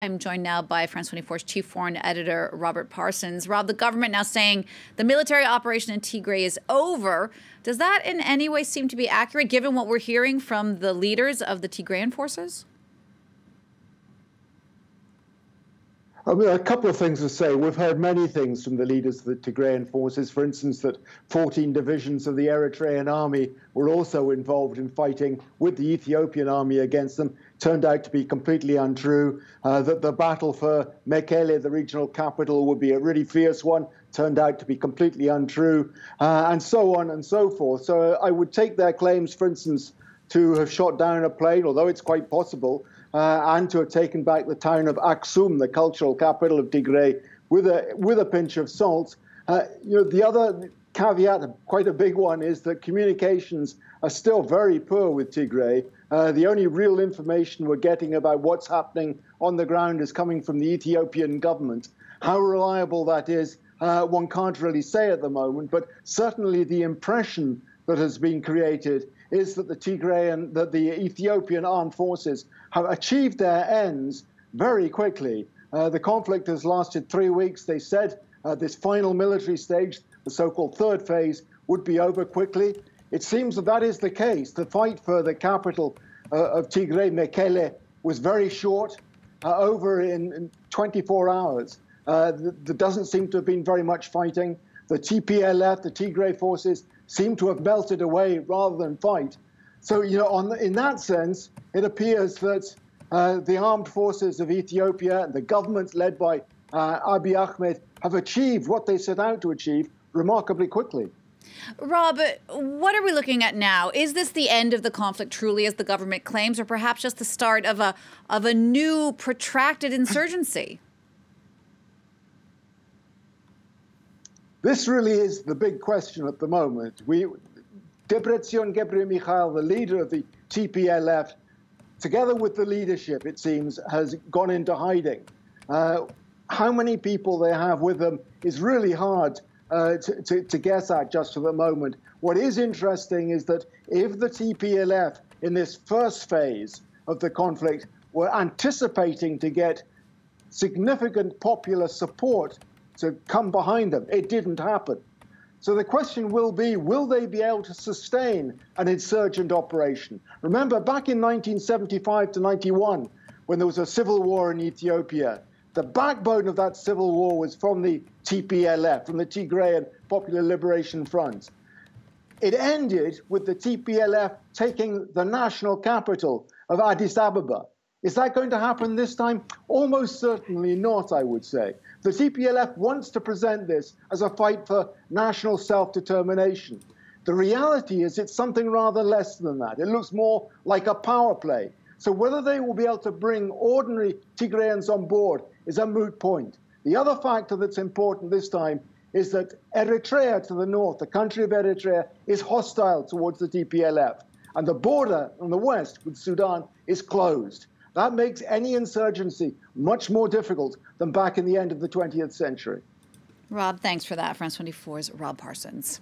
I'm joined now by France 24's chief foreign editor, Robert Parsons. Rob, the government now saying the military operation in Tigray is over. Does that in any way seem to be accurate, given what we're hearing from the leaders of the Tigrayan forces? I mean, a couple of things to say. We've heard many things from the leaders of the Tigrayan forces. For instance, that 14 divisions of the Eritrean army were also involved in fighting with the Ethiopian army against them. Turned out to be completely untrue. That the battle for Mekele, the regional capital, would be a really fierce one. Turned out to be completely untrue, and so on and so forth. So I would take their claims, for instance, to have shot down a plane, although it's quite possible, and to have taken back the town of Aksum, the cultural capital of Tigray, with a pinch of salt. The other caveat, quite a big one, is that communications are still very poor with Tigray. The only real information we're getting about what's happening on the ground is coming from the Ethiopian government. How reliable that is, one can't really say at the moment, but certainly the impression that has been created is that the Ethiopian armed forces have achieved their ends very quickly. The conflict has lasted 3 weeks. They said this final military stage, the so-called third phase, would be over quickly. It seems that that is the case. The fight for the capital of Tigray, Mekele, was very short, over in 24 hours. There doesn't seem to have been very much fighting. The TPLF, the Tigray forces, seem to have melted away rather than fight. So, in that sense, it appears that the armed forces of Ethiopia and the government led by Abiy Ahmed have achieved what they set out to achieve remarkably quickly. Rob, what are we looking at now? Is this the end of the conflict truly, as the government claims, or perhaps just the start of a new protracted insurgency? This really is the big question at the moment. Debretsion Gebremichael, the leader of the TPLF, together with the leadership, it seems, has gone into hiding. How many people they have with them is really hard to guess at just for the moment. What is interesting is that if the TPLF, in this first phase of the conflict, were anticipating to get significant popular support to come behind them, it didn't happen. So the question will be, will they be able to sustain an insurgent operation? Remember, back in 1975 to 91, when there was a civil war in Ethiopia, the backbone of that civil war was from the TPLF, from the Tigrayan Popular Liberation Front. It ended with the TPLF taking the national capital of Addis Ababa. Is that going to happen this time? Almost certainly not, I would say. The TPLF wants to present this as a fight for national self-determination. The reality is it's something rather less than that. It looks more like a power play. So whether they will be able to bring ordinary Tigrayans on board is a moot point. The other factor that's important this time is that Eritrea to the north, the country of Eritrea, is hostile towards the TPLF. And the border on the west with Sudan is closed. That makes any insurgency much more difficult than back in the end of the 20th century. Rob, thanks for that. France 24's Rob Parsons.